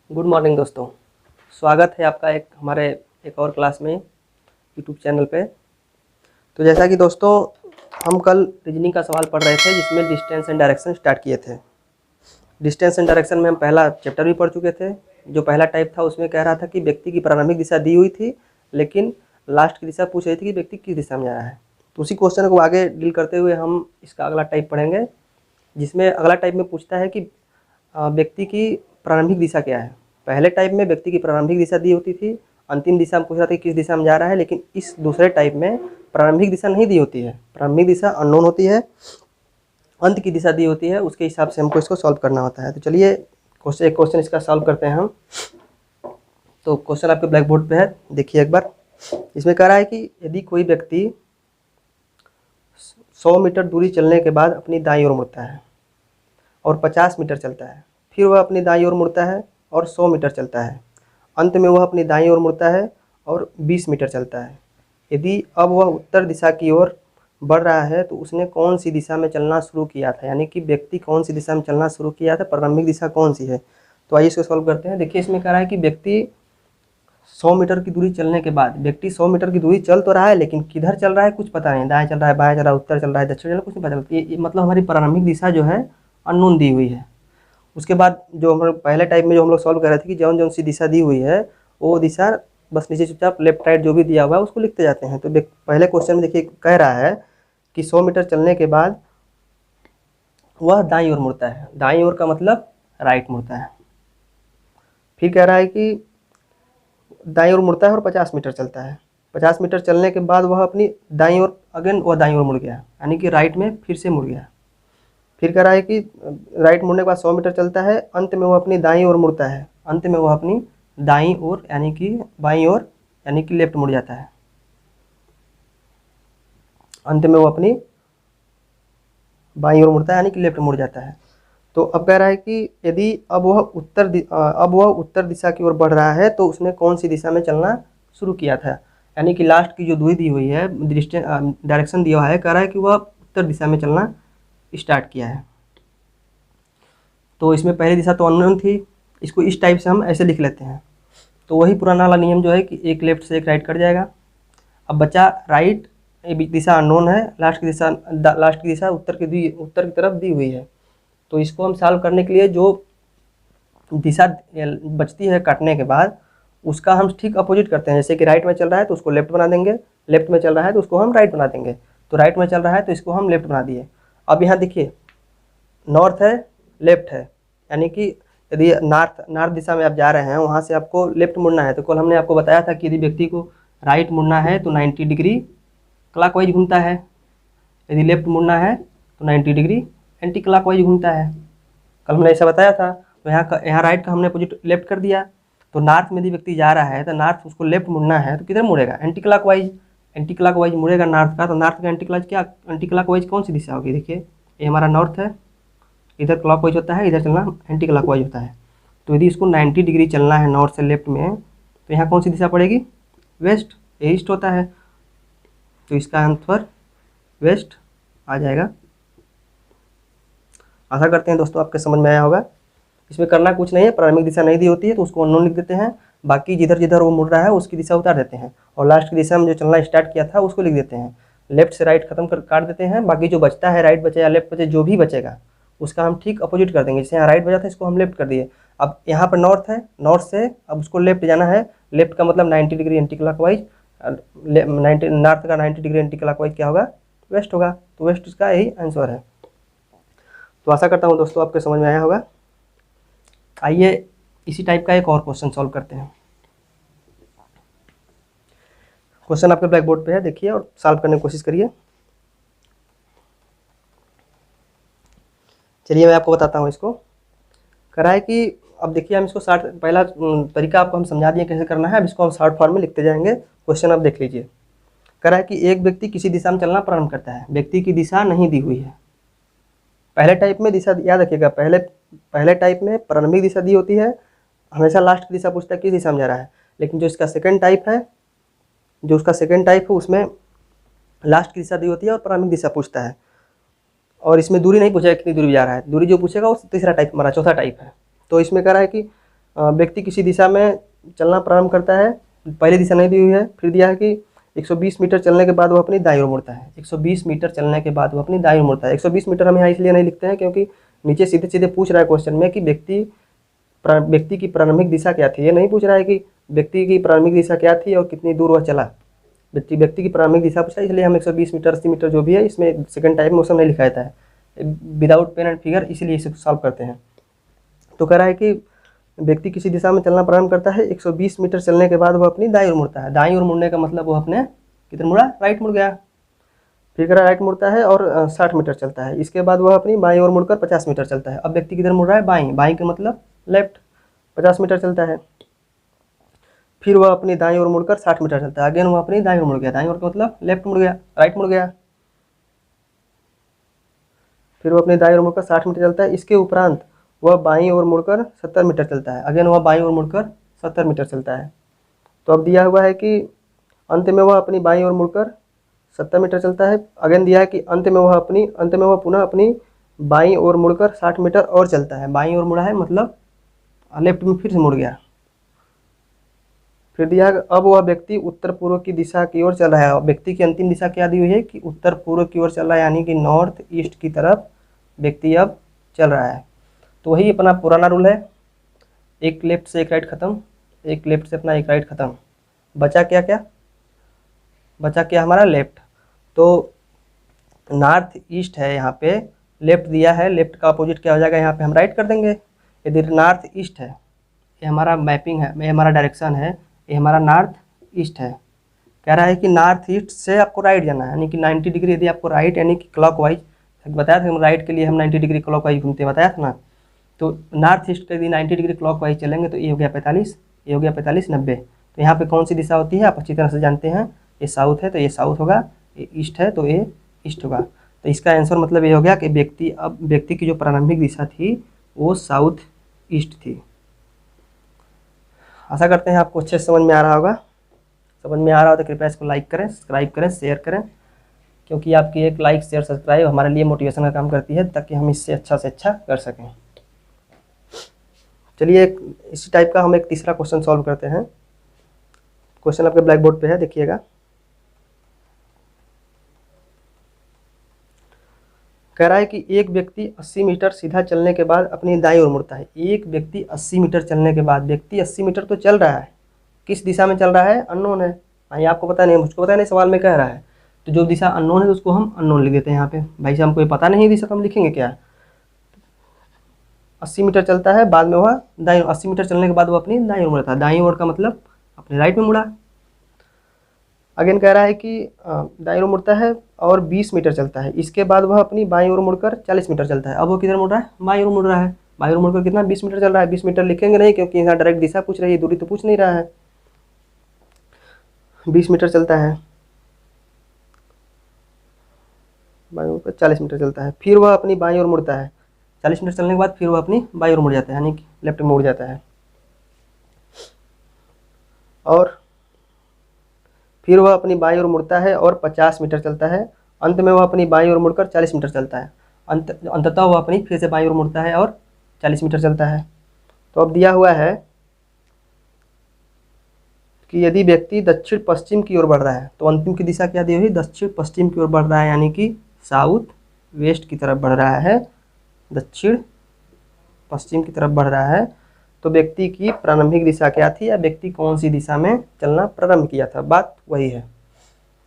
Good morning दोस्तों। स्वागत है आपका हमारे एक और क्लास में यूट्यूब चैनल पे। तो जैसा कि दोस्तों हम कल रीजनिंग का सवाल पढ़ रहे थे जिसमें डिस्टेंस एंड डायरेक्शन स्टार्ट किए थे। डिस्टेंस एंड डायरेक्शन में हम पहला चैप्टर भी पढ़ चुके थे। जो पहला टाइप था उसमें कह रहा था कि व्यक्ति की प्रारंभिक दिशा दी हुई थी, लेकिन लास्ट की दिशा पूछ रही थी कि व्यक्ति किस दिशा में जा रहा है। तो उसी क्वेश्चन को आगे डील करते हुए हम इसका अगला टाइप पढ़ेंगे, जिसमें अगला टाइप में पूछता है कि व्यक्ति की प्रारंभिक दिशा क्या है। पहले टाइप में व्यक्ति की प्रारंभिक दिशा दी होती थी, अंतिम दिशा में पूछ रहा था कि किस दिशा में जा रहा है, लेकिन इस दूसरे टाइप में प्रारंभिक दिशा नहीं दी होती है। प्रारंभिक दिशा अननोन होती है, अंत की दिशा दी होती है, उसके हिसाब से हमको इसको सॉल्व करना होता है। तो चलिए एक क्वेश्चन इसका सॉल्व करते हैं हम। तो क्वेश्चन आपके ब्लैक बोर्ड पे है, देखिए एक बार। इसमें कह रहा है कि यदि कोई व्यक्ति 100 मीटर दूरी चलने के बाद अपनी दाईं ओर मुड़ता है और 50 मीटर चलता है, फिर वह अपनी दाईं ओर मुड़ता है और 100 मीटर चलता है, अंत में वह अपनी दाईं ओर मुड़ता है और 20 मीटर चलता है। यदि अब वह उत्तर दिशा की ओर बढ़ रहा है तो उसने कौन सी दिशा में चलना शुरू किया था, यानी कि व्यक्ति कौन सी दिशा में चलना शुरू किया था, प्रारंभिक दिशा कौन सी है। तो आइए इसको सॉल्व करते हैं। देखिए इसमें कह रहा है कि व्यक्ति 100 मीटर की दूरी चलने के बाद, व्यक्ति 100 मीटर की दूरी चल तो रहा है, लेकिन किधर चल रहा है कुछ पता नहीं, दाएं चल रहा है, बाएं चल रहा है, उत्तर चल रहा है, दक्षिण चल रहा है, कुछ नहीं पता चलता। ये मतलब हमारी प्रारंभिक दिशा जो है अननोन दी हुई है। उसके बाद जो हम पहले टाइप में जो हम लोग सॉल्व कर रहे थे कि जौन जौन सी दिशा दी हुई है वो दिशा बस नीचे चुपचाप लेफ्ट राइट जो भी दिया हुआ है उसको लिखते जाते हैं। तो पहले क्वेश्चन में देखिए कह रहा है कि 100 मीटर चलने के बाद वह दाईं ओर मुड़ता है। दाईं ओर का मतलब राइट मुड़ता है। फिर कह रहा है कि दाईं ओर मुड़ता है और 50 मीटर चलता है। 50 मीटर चलने के बाद वह अपनी दाईं ओर अगेन वह दाईं ओर मुड़ गया, यानी कि राइट में फिर से मुड़ गया। फिर कह रहा है कि राइट मुड़ने के बाद 100 मीटर चलता है, अंत में वह अपनी दाईं ओर मुड़ता है, अंत में वह अपनी दाईं ओर यानी कि बाईं ओर यानी कि लेफ्ट मुड़ जाता है। अंत में वह अपनी बाईं ओर मुड़ता है यानी कि लेफ्ट मुड़ जाता है। तो अब कह रहा है कि यदि अब वह उत्तर दिशा की ओर बढ़ रहा है तो उसने कौन सी दिशा में चलना शुरू किया था, यानी कि लास्ट की जो दूरी दी हुई है, डायरेक्शन दिया हुआ है, कह रहा है कि वह उत्तर दिशा में चलना स्टार्ट किया है। तो इसमें पहली दिशा तो अननोन थी, इसको इस टाइप से हम ऐसे लिख लेते हैं। तो वही पुराना वाला नियम जो है कि एक लेफ्ट से एक राइट कट जाएगा। अब बचा राइट, दिशा अननोन है, लास्ट की दिशा उत्तर की तरफ दी हुई है। तो इसको हम सॉल्व करने के लिए जो दिशा बचती है काटने के बाद उसका हम ठीक अपोजिट करते हैं। जैसे कि राइट में चल रहा है तो उसको लेफ्ट बना देंगे, लेफ्ट में चल रहा है तो उसको हम राइट बना देंगे। तो राइट में चल रहा है तो इसको हम लेफ्ट बना दिए। अब यहाँ देखिए नॉर्थ है, लेफ्ट है, यानी कि यदि नॉर्थ दिशा में आप जा रहे हैं वहाँ से आपको लेफ्ट मुड़ना है। तो कल हमने आपको बताया था कि यदि व्यक्ति को राइट मुड़ना है तो 90 डिग्री क्लॉकवाइज घूमता है, यदि लेफ्ट मुड़ना है तो 90 डिग्री एंटी क्लॉकवाइज घूमता है। कल हमने ऐसा बताया था। तो यहाँ राइट का हमने अपोजिट लेफ्ट कर दिया। तो नॉर्थ में यदि व्यक्ति जा रहा है तो नॉर्थ उसको लेफ्ट मुड़ना है तो किधर मुड़ेगा, एंटी क्लॉकवाइज मुड़ेगा नॉर्थ का। तो नॉर्थ का एंटी क्लॉकवाइज कौन सी दिशा होगी, देखिए ये हमारा नॉर्थ है, इधर क्लॉकवाइज होता है, इधर चलना एंटी क्लॉकवाइज होता है। तो यदि इसको 90 डिग्री चलना है नॉर्थ से लेफ्ट में तो यहाँ कौन सी दिशा पड़ेगी, वेस्ट, ईस्ट होता है। तो इसका आंसर वेस्ट आ जाएगा। आशा करते हैं दोस्तों आपके समझ में आया होगा। इसमें करना कुछ नहीं है, प्रारंभिक दिशा नहीं दी होती है तो उसको अननोन लिख देते हैं, बाकी जिधर जिधर वो मुड़ रहा है उसकी दिशा उतार देते हैं और लास्ट की दिशा में जो चलना स्टार्ट किया था उसको लिख देते हैं। लेफ्ट से राइट खत्म कर काट देते हैं, बाकी जो बचता है राइट बचे या लेफ्ट बचे जो भी बचेगा उसका हम ठीक अपोजिट कर देंगे। जैसे यहाँ राइट बचा था इसको हम लेफ्ट कर दिए। अब यहाँ पर नॉर्थ है, नॉर्थ से अब उसको लेफ्ट जाना है, लेफ्ट का मतलब 90 डिग्री एंटी क्लॉकवाइज, 90 नॉर्थ का 90 डिग्री एंटी क्लॉकवाइज क्या होगा, वेस्ट होगा। तो वेस्ट इसका यही आंसर है। तो आशा करता हूँ दोस्तों आपके समझ में आया होगा। आइए इसी टाइप का एक और क्वेश्चन सॉल्व करते हैं। क्वेश्चन आपके ब्लैक बोर्ड पे है, देखिए और सॉल्व करने की कोशिश करिए। चलिए मैं आपको बताता हूँ। इसको कह रहा है कि अब देखिए हम इसको शॉर्ट, पहला तरीका आपको हम समझा दिए कैसे करना है, अब इसको हम शॉर्ट फॉर्म में लिखते जाएंगे। क्वेश्चन अब देख लीजिए। कह रहा है कि एक व्यक्ति किसी दिशा में चलना प्रारंभ करता है, व्यक्ति की दिशा नहीं दी हुई है। पहले टाइप में दिशा याद रखिएगा, पहले टाइप में प्रारंभिक दिशा दी होती है, हमेशा लास्ट की दिशा पूछता है किस दिशा में जा रहा है। लेकिन जो इसका सेकंड टाइप है, उसमें लास्ट की दिशा दी होती है और प्रारंभिक दिशा पूछता है। और इसमें दूरी नहीं पूछेगा कितनी दूरी जा रहा है, दूरी जो पूछेगा वो तीसरा टाइप हमारा चौथा टाइप है। तो इसमें कह रहा है कि व्यक्ति किसी दिशा में चलना प्रारंभ करता है, पहली दिशा नहीं दी हुई है, फिर दिया है कि 120 मीटर चलने के बाद वो अपनी दाईं ओर मुड़ता है। 120 मीटर चलने के बाद वो अपनी दाईं ओर मुड़ता है। 120 मीटर हम यहाँ इसलिए नहीं लिखते हैं क्योंकि नीचे सीधे सीधे पूछ रहा है क्वेश्चन में कि व्यक्ति की प्रारंभिक दिशा क्या थी। ये नहीं पूछ रहा है कि व्यक्ति की प्रारंभिक दिशा क्या थी और कितनी दूर वह चला। व्यक्ति की प्रारंभिक दिशा पूछा, इसलिए हम 120 मीटर 80 मीटर जो भी है इसमें सेकंड टाइप मोशन नहीं लिखा जाता है, विदाउट पेन एंड फिगर, इसीलिए इसे सॉल्व करते हैं। तो कह रहा है कि व्यक्ति किसी दिशा में चलना प्रारंभ करता है, 120 मीटर चलने के बाद वह अपनी दाईं ओर मुड़ता है। दाईं ओर मुड़ने का मतलब वो अपने किधर मुड़ा, राइट मुड़ गया। फिर कह राइट मुड़ता है और 60 मीटर चलता है। इसके बाद वह अपनी बाईं ओर मुड़कर 50 मीटर चलता है। अब व्यक्ति किधर मुड़ रहा है, बाईं, बाईं का मतलब लेफ्ट, 50 मीटर चलता है। फिर वह अपनी दाईं ओर मुड़कर 60 मीटर चलता है। अगेन वह अपनी दाईं ओर मुड़ गया, दाईं ओर का मतलब लेफ्ट मुड़ गया, राइट मुड़ गया। फिर वह अपनी दाईं ओर मुड़कर 60 मीटर चलता है। इसके उपरांत वह बाईं ओर मुड़कर 70 मीटर चलता है। अगेन वह बाईं ओर मुड़कर 70 मीटर चलता है। तो अब दिया हुआ है कि अंत में वह अपनी बाईं ओर मुड़कर 70 मीटर चलता है। अगेन दिया है कि अंत में वह पुनः अपनी बाईं ओर मुड़कर 60 मीटर और चलता है। बाईं ओर मुड़ा है मतलब लेफ्ट में फिर से मुड़ गया। फिर दिया है अब वह व्यक्ति उत्तर पूर्व की दिशा की ओर चल रहा है। व्यक्ति की अंतिम दिशा क्या दी हुई है कि उत्तर पूर्व की ओर चल रहा है, यानी कि नॉर्थ ईस्ट की तरफ व्यक्ति अब चल रहा है। तो वही अपना पुराना रूल है, एक लेफ्ट से एक राइट खत्म, एक लेफ्ट से अपना एक राइट खत्म। बचा क्या बचा क्या हमारा लेफ्ट। तो नॉर्थ ईस्ट है, यहाँ पे लेफ्ट दिया है, लेफ्ट का अपोजिट क्या हो जाएगा, यहाँ पे हम राइट कर देंगे। यदि नॉर्थ ईस्ट है, ये हमारा मैपिंग है, ये हमारा डायरेक्शन है, ये हमारा नॉर्थ ईस्ट है। कह रहा है कि नॉर्थ ईस्ट से आपको राइट जाना है, यानी कि 90 डिग्री यदि आपको राइट, यानी कि क्लॉक वाइज बताया था, हम राइट के लिए हम 90 डिग्री क्लॉक वाइज घूमते बताया था ना। तो नॉर्थ ईस्ट के यदि 90 डिग्री क्लॉक वाइज चलेंगे तो ये हो गया 45, ये हो गया 45, 90। तो यहाँ पे कौन सी दिशा होती है आप अच्छी तरह से जानते हैं, ये साउथ है तो ये साउथ होगा, ये ईस्ट है तो ये ईस्ट होगा। तो इसका आंसर मतलब ये हो गया कि व्यक्ति की जो प्रारंभिक दिशा थी वो साउथ ईस्ट थी। आशा करते हैं आपको अच्छे से समझ में आ रहा होगा। समझ में आ रहा हो तो कृपया इसको लाइक करें, सब्सक्राइब करें, शेयर करें, क्योंकि आपकी एक लाइक शेयर सब्सक्राइब हमारे लिए मोटिवेशन का काम करती है, ताकि हम इससे अच्छा से अच्छा कर सकें। चलिए इसी टाइप का हम एक तीसरा क्वेश्चन सॉल्व करते हैं। क्वेश्चन आपके ब्लैक बोर्ड पे है, देखिएगा। कह रहा है कि एक व्यक्ति 80 मीटर सीधा चलने के बाद अपनी दाईं ओर मुड़ता है। एक व्यक्ति 80 मीटर चलने के बाद, व्यक्ति 80 मीटर तो चल रहा है, किस दिशा में चल रहा है, अननोन है। ये आपको पता नहीं, मुझको पता नहीं, सवाल में कह रहा है। तो जो दिशा अननोन है उसको हम अननोन लिख देते हैं यहाँ पे। भाई साहब हमको ये पता नहीं दिशा, तो हम लिखेंगे क्या। 80 मीटर चलता है, बाद में वह दाईं, 80 मीटर चलने के बाद वो अपनी दाईं ओर मुड़ता है। दाईं ओर का मतलब अपने राइट में मुड़ा। अगेन कह रहा है कि दाईं ओर मुड़ता है और 20 मीटर चलता है। इसके बाद वह अपनी बाईं ओर मुड़कर 40 मीटर चलता है। अब वो किधर मुड़ रहा है, बाईं ओर मुड़ रहा है। बाईं ओर मुड़कर कितना, 20 मीटर चल रहा है। 20 मीटर लिखेंगे नहीं, क्योंकि यहाँ डायरेक्ट दिशा पूछ रही है, दूरी तो पूछ नहीं रहा है। 20 मीटर चलता है, बाईं ओर पर 40 मीटर चलता है। फिर वह अपनी बाईं ओर मुड़ता है। 40 मीटर चलने के बाद फिर वह अपनी बाईं ओर मुड़ जाता है, यानी कि लेफ्ट में मुड़ जाता है। और फिर वह अपनी बाईं ओर मुड़ता है और 50 मीटर चलता है। अंत में वह अपनी बाईं ओर मुड़कर 40 मीटर चलता है। अंततः वह अपनी फिर से बाईं ओर मुड़ता है और 40 मीटर चलता है। तो अब दिया हुआ है कि यदि व्यक्ति दक्षिण पश्चिम की ओर बढ़ रहा है, तो अंतिम की दिशा क्या दी हुई, दक्षिण पश्चिम की ओर बढ़ रहा है, यानी कि साउथ वेस्ट की तरफ बढ़ रहा है, दक्षिण पश्चिम की तरफ बढ़ रहा है। तो व्यक्ति की प्रारंभिक दिशा क्या थी, या व्यक्ति कौन सी दिशा में चलना प्रारंभ किया था, बात वही है।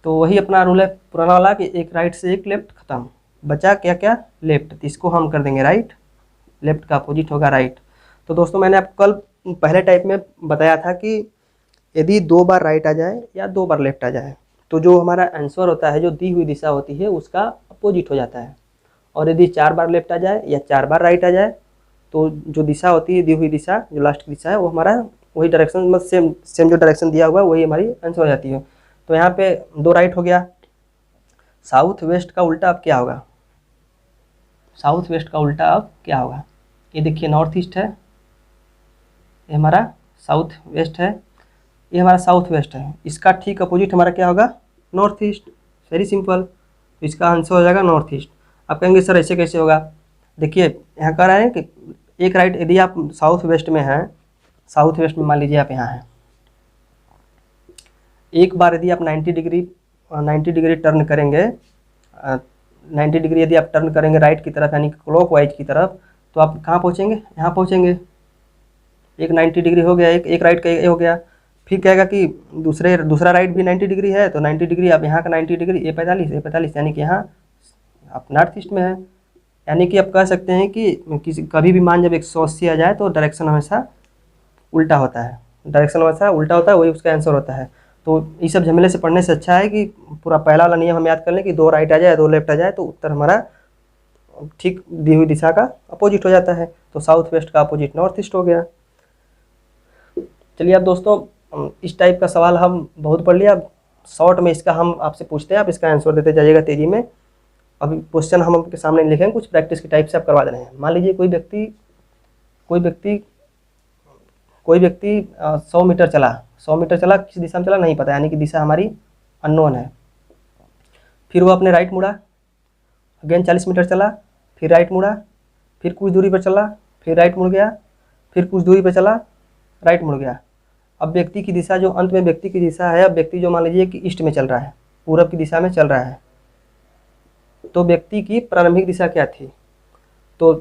तो वही अपना रूल है पुराना वाला कि एक राइट से एक लेफ्ट खत्म। बचा क्या लेफ्ट, तो इसको हम कर देंगे राइट, लेफ्ट का अपोजिट होगा राइट। तो दोस्तों मैंने आपको कल पहले टाइप में बताया था कि यदि 2 बार राइट आ जाए या 2 बार लेफ्ट आ जाए, तो जो हमारा आंसर होता है, जो दी हुई दिशा होती है, उसका अपोजिट हो जाता है। और यदि 4 बार लेफ्ट आ जाए या 4 बार राइट आ जाए, तो जो दिशा होती है, दी हुई दिशा, जो लास्ट की दिशा है, वो हमारा वही डायरेक्शन, मतलब सेम जो डायरेक्शन दिया हुआ है वही हमारी आंसर हो जाती है। तो यहाँ पे 2 राइट हो गया। साउथ वेस्ट का उल्टा अब क्या होगा, साउथ वेस्ट का उल्टा अब क्या होगा। ये देखिए नॉर्थ ईस्ट है, ये हमारा साउथ वेस्ट है, ये हमारा साउथ वेस्ट है। इसका ठीक अपोजिट हमारा क्या होगा, नॉर्थ ईस्ट। वेरी सिंपल, तो इसका आंसर हो जाएगा नॉर्थ ईस्ट। आप कहेंगे सर ऐसे कैसे होगा। देखिए यहाँ कह रहा है कि एक राइट, यदि आप साउथ वेस्ट में हैं, साउथ वेस्ट में मान लीजिए आप यहाँ हैं। एक बार यदि आप 90 डिग्री टर्न करेंगे, 90 डिग्री यदि आप टर्न करेंगे राइट की तरफ यानी क्लॉक वाइज की तरफ, तो आप कहाँ पहुँचेंगे, यहाँ पहुँचेंगे। एक 90 डिग्री हो गया, एक राइट का हो गया। फिर कहेगा कि दूसरा राइट भी 90 डिग्री है, तो 90 डिग्री अब यहाँ का 90 डिग्री ये 45 यानी कि यहाँ आप नॉर्थ ईस्ट में है। यानी कि आप कह सकते हैं कि कभी भी मान जब 180 आ जाए तो डायरेक्शन हमेशा उल्टा होता है, वही उसका आंसर होता है। तो ये सब झमेले से पढ़ने से अच्छा है कि पूरा पहला वाला नियम हम याद कर लें कि 2 राइट आ जाए 2 लेफ्ट आ जाए तो उत्तर हमारा ठीक दी हुई दिशा का अपोजिट हो जाता है। तो साउथ वेस्ट का अपोजिट नॉर्थ ईस्ट हो गया। चलिए अब दोस्तों इस टाइप का सवाल हम बहुत पढ़ लिया। शॉर्ट में इसका हम आपसे पूछते हैं, आप इसका आंसर देते जाइएगा तेजी में। अभी क्वेश्चन हम आपके सामने लिखेंगे, कुछ प्रैक्टिस के टाइप से आप करवा दे रहे हैं। मान लीजिए कोई व्यक्ति 100 मीटर चला, किस दिशा में चला नहीं पता, यानी कि दिशा हमारी अननोन है। फिर वो अपने राइट मुड़ा, अगेन 40 मीटर चला, फिर राइट मुड़ा, फिर कुछ दूरी पर चला, फिर राइट मुड़ गया, फिर कुछ दूरी पर चला, राइट मुड़ गया। अब व्यक्ति की दिशा जो अंत में व्यक्ति की दिशा है, अब व्यक्ति जो मान लीजिए कि ईस्ट में चल रहा है, पूरब की दिशा में चल रहा है, तो व्यक्ति की प्रारंभिक दिशा क्या थी। तो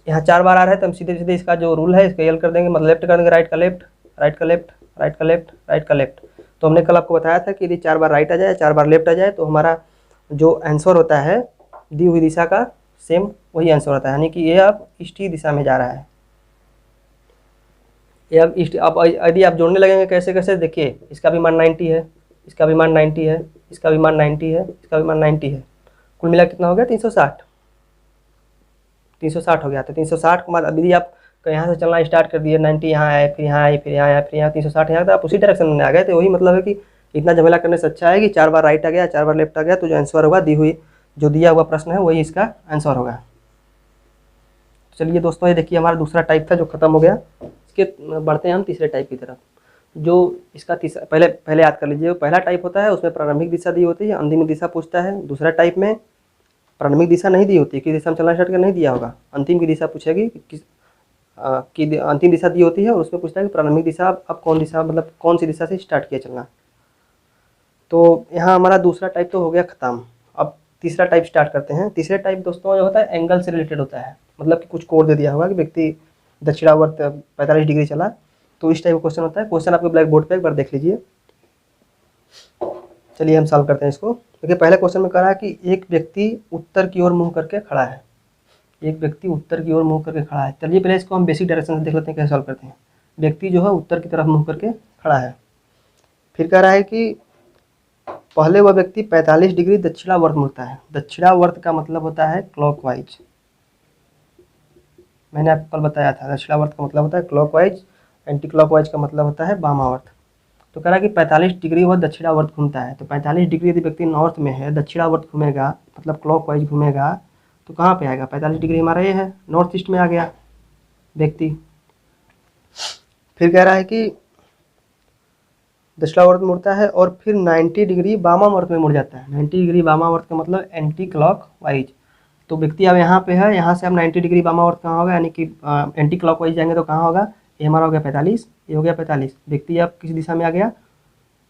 यहाँ 4 बार आ रहा है तो हम सीधे सीधे इसका जो रूल है इसका यल कर देंगे, मतलब लेफ्ट कर देंगे, राइट का लेफ्ट, राइट का लेफ्ट, राइट का लेफ्ट, राइट का लेफ्ट। तो हमने कल आपको बताया था कि यदि 4 बार राइट आ जाए 4 बार लेफ्ट आ जाए तो हमारा जो आंसर होता है दी हुई दिशा का सेम वही आंसर होता है, यानी कि ये अब ईस्ट की दिशा में जा रहा है। ये अब ईस्ट। अब यदि आप जोड़ने लगेंगे कैसे कैसे, देखिए इसका भी मान 90 है, इसका भी मान 90 है, इसका भी मान 90 है, इसका भी मान 90 है, कुल मिला कितना हो गया 360 हो गया। तो 360 के बाद अभी आप यहाँ से चलना स्टार्ट कर दिए, 90 यहाँ आए, फिर यहाँ आए, फिर यहाँ आए, फिर यहाँ 360 यहाँ, तो आप उसी डायरेक्शन में आ गए। तो वही मतलब है कि इतना झमेला करने से अच्छा है कि 4 बार राइट आ गया 4 बार लेफ्ट आ गया, तो जो आंसर होगा जो दिया हुआ प्रश्न है वही इसका आंसर होगा। चलिए दोस्तों, ये देखिए हमारा दूसरा टाइप था जो खत्म हो गया। इसके बढ़ते हैं हम तीसरे टाइप की तरफ। जो इसका तीसरा पहले याद कर लीजिए, पहला टाइप होता है उसमें प्रारंभिक दिशा दी होती है, अंतिम दिशा पूछता है। दूसरा टाइप में प्रारंभिक दिशा नहीं दी होती, किस दिशा में चलना स्टार्ट कर नहीं दिया होगा, अंतिम की दिशा पूछेगी कि अंतिम दिशा दी होती है और उसमें पूछता है कि प्रारंभिक दिशा अब कौन दिशा, मतलब कौन सी दिशा से स्टार्ट किया चलना। तो यहाँ हमारा दूसरा टाइप तो हो गया खत्म। अब तीसरा टाइप स्टार्ट करते हैं। तीसरे टाइप दोस्तों जो होता है एंगल से रिलेटेड होता है, मतलब कि कुछ कोड दे दिया होगा कि व्यक्ति दक्षिणावर्त 45 डिग्री चला, तो इस टाइप का क्वेश्चन होता है। क्वेश्चन आपके ब्लैक बोर्ड पे एक बार देख लीजिए। चलिए हम सॉल्व करते हैं इसको। देखिए पहले क्वेश्चन में कह रहा है कि एक व्यक्ति उत्तर की ओर मुंह करके खड़ा है, एक व्यक्ति उत्तर की ओर मुंह करके खड़ा है। चलिए पहले इसको हम बेसिक डायरेक्शन से देख लेते हैं कैसे सॉल्व करते हैं। व्यक्ति जो है उत्तर की तरफ मुंह करके खड़ा है। फिर कह रहा है कि पहले वह व्यक्ति 45 डिग्री दक्षिणावर्त मुड़ता है। दक्षिणावर्त का मतलब होता है क्लॉकवाइज, मैंने आपको कल बताया था। दक्षिणावर्त का मतलब होता है क्लॉकवाइज, एंटी क्लॉकवाइज का मतलब होता है वामावर्त। तो कह रहा है कि 45 डिग्री वह दक्षिणावर्त घूमता है। तो 45 डिग्री यदि व्यक्ति नॉर्थ में है, दक्षिणावर्त घूमेगा मतलब क्लॉकवाइज घूमेगा, तो कहाँ पे आएगा, 45 डिग्री हमारा ये है, नॉर्थ ईस्ट में आ गया व्यक्ति। फिर कह रहा है कि दक्षिणावर्त मुड़ता है और फिर 90 डिग्री वामावर्त में मुड़ जाता है। 90 डिग्री वामावर्त का मतलब एंटी क्लॉकवाइज। तो व्यक्ति अब यहाँ पे है, यहाँ से अब 90 डिग्री वामावर्त कहाँ होगा, यानी कि एंटी क्लॉकवाइज जाएंगे तो कहाँ होगा, ये हमारा हो गया 45, ये हो गया 45। व्यक्ति अब किस दिशा में आ गया,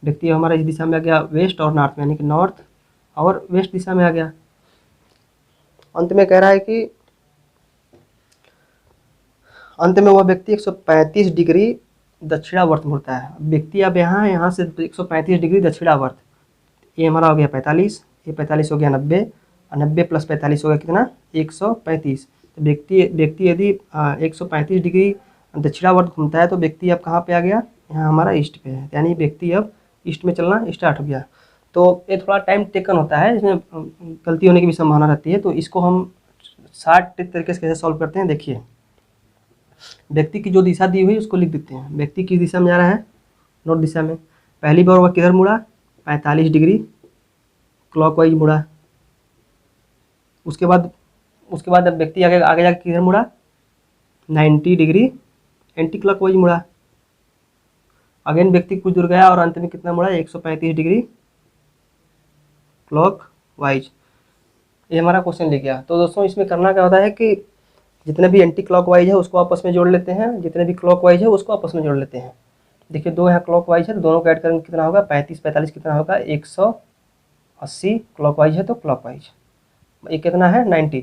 व्यक्ति हमारा इस दिशा में आ गया वेस्ट और नॉर्थ में, यानी कि नॉर्थ और वेस्ट दिशा में आ गया। अंत में कह रहा है कि अंत में वह व्यक्ति 135 डिग्री दक्षिणावर्त मुड़ता है। व्यक्ति अब यहाँ से 135 डिग्री दक्षिणावर्त, ये हमारा हो गया 45, ये 45 हो गया 90, 90 प्लस 45 हो गया कितना 135। तो व्यक्ति यदि 135 डिग्री दक्षिणावर्त घूमता है तो व्यक्ति अब कहाँ पे आ गया, यहाँ हमारा ईस्ट पे है, यानी व्यक्ति अब ईस्ट में चलना स्टार्ट हो गया। तो ये थोड़ा टाइम टेकन होता है, इसमें गलती होने की भी संभावना रहती है। तो इसको हम शार्ट तरीके से कैसे सॉल्व करते हैं, देखिए व्यक्ति की जो दिशा दी हुई उसको लिख देते हैं। व्यक्ति किस दिशा में जा रहा है, नॉर्थ दिशा में। पहली बार वह किधर मुड़ा, 45 डिग्री क्लॉकवाइज मुड़ा। उसके बाद अब व्यक्ति आगे जाकर किधर मुड़ा, 90 डिग्री एंटी क्लॉकवाइज मुड़ा। अगेन व्यक्ति कुछ दूर गया और अंत में कितना मुड़ा, 135 डिग्री क्लॉकवाइज। ये हमारा क्वेश्चन लिख गया। तो दोस्तों इसमें करना क्या होता है कि जितने भी एंटी क्लॉकवाइज है उसको आपस में जोड़ लेते हैं, जितने भी क्लॉकवाइज है उसको आपस में जोड़ लेते हैं। देखिए 2 यहाँ क्लॉकवाइज है, दोनों को ऐड करेंगे कितना होगा, 35 45 कितना होगा, 180 क्लॉकवाइज है तो क्लॉकवाइज ये कितना है 90।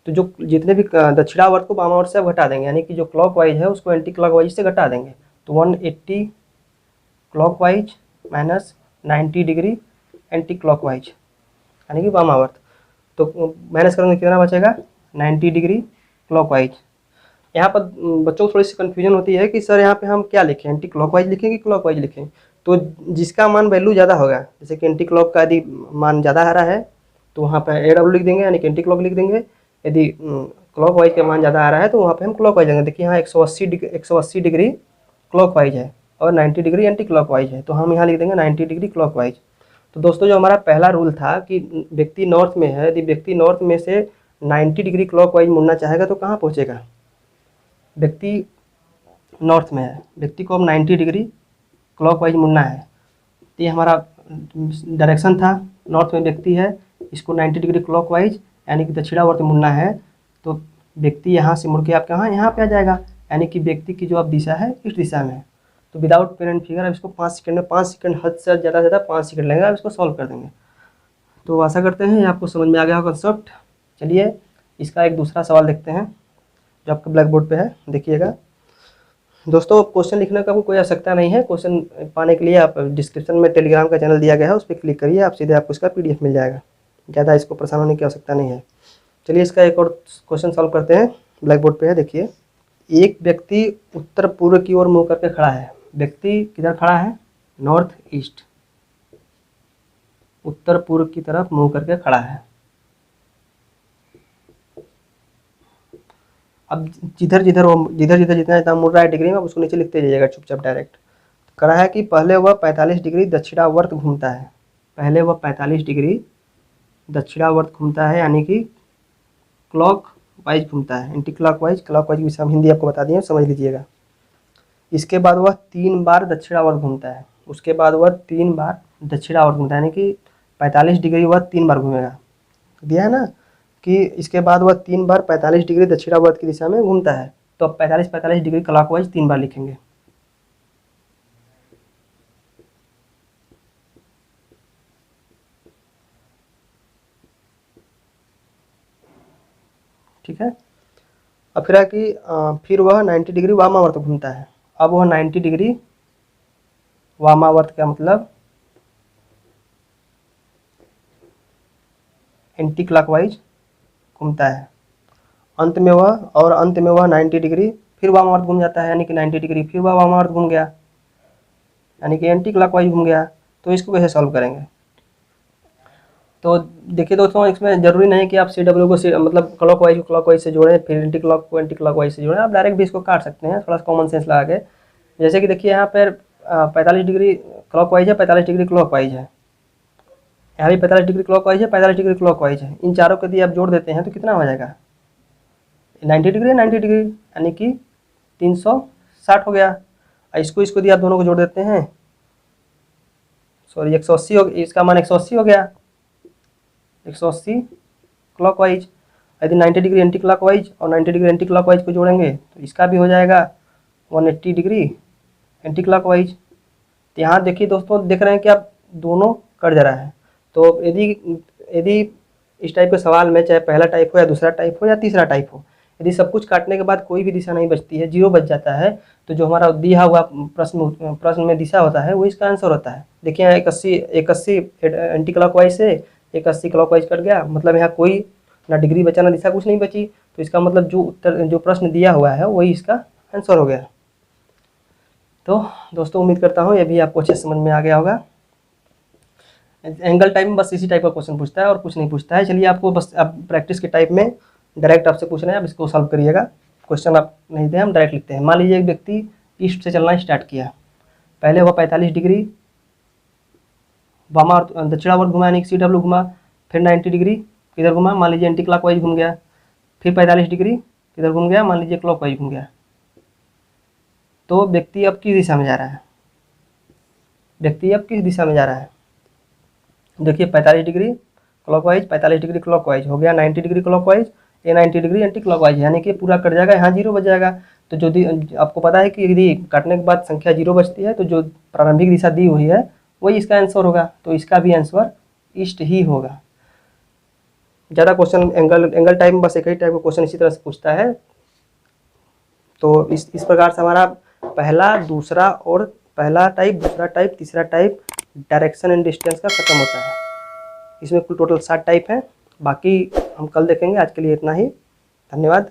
तो जो जितने भी दक्षिणावर्त को वामावर्त से घटा देंगे, यानी कि जो क्लॉकवाइज है उसको एंटी क्लॉकवाइज से घटा देंगे, तो 180 clockwise minus 90 degree anti clockwise यानी कि वामावर्त। तो माइनस करेंगे कितना बचेगा, 90 डिग्री क्लॉकवाइज। यहाँ पर बच्चों को थोड़ी सी कन्फ्यूजन होती है कि सर यहाँ पे हम क्या लिखें, एंटी क्लॉकवाइज लिखें कि क्लॉकवाइज लिखें। तो जिसका मान वैल्यू ज़्यादा होगा, जैसे कि एंटी क्लॉक का यदि मान ज़्यादा आ रहा है तो वहाँ पर AW लिख देंगे यानी कि एंटी क्लॉक लिख देंगे। यदि क्लॉकवाइज का मान ज़्यादा आ रहा है तो वहाँ पर हम क्लॉकवाइज लेंगे। देखिए यहाँ 180 डिग्री क्लॉकवाइज है और 90 डिग्री एंटी क्लॉकवाइज है, तो हम यहाँ लिख देंगे 90 डिग्री क्लॉकवाइज। तो दोस्तों जो हमारा पहला रूल था कि व्यक्ति नॉर्थ में है, यदि व्यक्ति नॉर्थ में से 90 डिग्री क्लॉकवाइज मुड़ना चाहेगा तो कहाँ पहुँचेगा, व्यक्ति नॉर्थ में है, व्यक्ति को अब 90 डिग्री क्लॉकवाइज मुड़ना है। तो ये हमारा डायरेक्शन था, नॉर्थ में व्यक्ति है, इसको 90 डिग्री क्लॉकवाइज यानी कि दक्षिणावर्त मुड़ना है। तो व्यक्ति यहाँ से मुड़ के आप कहाँ, यहाँ पे आ जाएगा, यानी कि व्यक्ति की जो अब दिशा है इस दिशा में है। तो विदाउट पेन एंड फिगर अब इसको 5 सेकंड में, 5 सेकंड हद से ज़्यादा 5 सेकंड लगेगा, अब इसको सॉल्व कर देंगे। तो आशा करते हैं आपको समझ में आ गया होगा कंसेप्ट। चलिए इसका एक दूसरा सवाल देखते हैं जो आपके ब्लैक बोर्ड पे है, देखिएगा। दोस्तों क्वेश्चन लिखने का कोई आवश्यकता नहीं है, क्वेश्चन पाने के लिए आप डिस्क्रिप्शन में टेलीग्राम का चैनल दिया गया है, उस पर क्लिक करिए, आप सीधे आपको इसका PDF मिल जाएगा, ज़्यादा इसको परेशान होने की आवश्यकता नहीं है। चलिए इसका एक और क्वेश्चन सॉल्व करते हैं, ब्लैक बोर्ड पे है, देखिए। एक व्यक्ति उत्तर पूर्व की ओर मुँह करके खड़ा है, व्यक्ति किधर खड़ा है, नॉर्थ ईस्ट, उत्तर पूर्व की तरफ मुँह करके खड़ा है। अब जिधर जिधर जितना मुड़ रहा है डिग्री में, अब उसको नीचे लिखते जाइएगा चुपचाप डायरेक्ट। करा है कि पहले वह 45 डिग्री दक्षिणावर्त घूमता है, पहले वह 45 डिग्री दक्षिणावर्त घूमता है यानी कि क्लॉक वाइज घूमता है, anti clock wise, clock wise की हम हिंदी आपको बता दिए, समझ लीजिएगा। इसके बाद वह 3 बार दक्षिणावर्त घूमता है, उसके बाद वह 3 बार दक्षिणावर्त घूमता है, यानी कि 45 डिग्री वह 3 बार घूमेगा, दिया है ना कि इसके बाद वह 3 बार 45 डिग्री दक्षिणावर्त की दिशा में घूमता है। तो अब 45 डिग्री क्लॉकवाइज 3 बार लिखेंगे। ठीक है, अब फिर है कि फिर वह 90 डिग्री वामावर्त घूमता है। अब वह 90 डिग्री वामावर्त का मतलब एंटी क्लॉकवाइज घूमता है। अंत में वह 90 डिग्री फिर वामावर्त घूम जाता है, यानी कि 90 डिग्री फिर वह वामावर्त घूम गया, यानी कि एंटी क्लॉकवाइज घूम गया। तो इसको कैसे सॉल्व करेंगे, तो देखिए दोस्तों इसमें ज़रूरी नहीं कि आप CW को मतलब क्लॉकवाइज से जोड़ें, फिर एंटी क्लॉक को एंटी क्लॉकवाइज से जोड़ें, आप डायरेक्ट भी इसको काट सकते हैं, थोड़ा कॉमन सेंस लगा के। जैसे कि देखिए यहाँ पर 45 डिग्री क्लॉकवाइज है, 45 डिग्री क्लॉकवाइज है, यहाँ भी 45 डिग्री क्लॉकवाइज है, 45 डिग्री क्लॉकवाइज है। इन चारों को यदि आप जोड़ देते हैं तो कितना हो जाएगा, 90 डिग्री, यानी कि 360 हो गया। इसको यदि आप दोनों को जोड़ देते हैं, सॉरी 180 हो, इसका मान 180 हो गया, 180 क्लॉकवाइज। यदि 90 डिग्री एंटी क्लॉकवाइज और 90 डिग्री एंटी क्लॉकवाइज को जोड़ेंगे तो इसका भी हो जाएगा 180 डिग्री एंटी क्लॉकवाइज। तो यहाँ देखिए दोस्तों, देख रहे हैं कि आप दोनों कट जा रहा है। तो यदि इस टाइप के सवाल में चाहे पहला टाइप हो या दूसरा टाइप हो या तीसरा टाइप हो, यदि सब कुछ काटने के बाद कोई भी दिशा नहीं बचती है, 0 बच जाता है, तो जो हमारा दिया हुआ प्रश्न में दिशा होता है वो इसका आंसर होता है। देखिए यहाँ 81 एंटी क्लॉकवाइज से 81 क्लॉकवाइज कट गया, मतलब यहाँ कोई ना डिग्री बचा ना दिशा, कुछ नहीं बची। तो इसका मतलब जो प्रश्न दिया हुआ है वही इसका आंसर हो गया। तो दोस्तों उम्मीद करता हूँ ये भी आपको अच्छे समझ में आ गया होगा। एंगल टाइप में बस इसी टाइप का क्वेश्चन पूछता है और कुछ नहीं पूछता है। चलिए आपको बस अब प्रैक्टिस के टाइप में डायरेक्ट आपसे पूछ रहे हैं, आप इसको सॉल्व करिएगा। क्वेश्चन आप नहीं दें, हम डायरेक्ट लिखते हैं। मान लीजिए एक व्यक्ति ईस्ट से चलना स्टार्ट किया, पहले वह 45 डिग्री वामा दक्षिणावर्त घुमा यानी कि CW घुमा, फिर 90 डिग्री किधर घुमा, मान लीजिए एंटी क्लॉकवाइज घूम गया, फिर 45 डिग्री किधर घूम गया, मान लीजिए क्लॉकवाइज घूम गया। तो व्यक्ति अब किस दिशा में जा रहा है, व्यक्ति अब किस दिशा में जा रहा है, देखिए 45 डिग्री क्लॉकवाइज, 45 डिग्री क्लॉकवाइज हो गया, 90 डिग्री क्लॉकवाइज, ये 90 डिग्री एंटी क्लॉकवाइज है, यानी कि पूरा कट जाएगा, यहाँ 0 बच जाएगा। तो जो आपको पता है कि यदि काटने के बाद संख्या 0 बचती है तो जो प्रारंभिक दिशा दी हुई है वही इसका आंसर होगा, तो इसका भी आंसर ईस्ट ही होगा। ज़्यादा क्वेश्चन एंगल टाइप में बस एक ही टाइप का क्वेश्चन इसी तरह से पूछता है। तो इस प्रकार से हमारा पहला, दूसरा और पहला टाइप, दूसरा टाइप, तीसरा टाइप डायरेक्शन एंड डिस्टेंस का खत्म होता है। इसमें कुल टोटल 7 टाइप हैं, बाकी हम कल देखेंगे। आज के लिए इतना ही, धन्यवाद।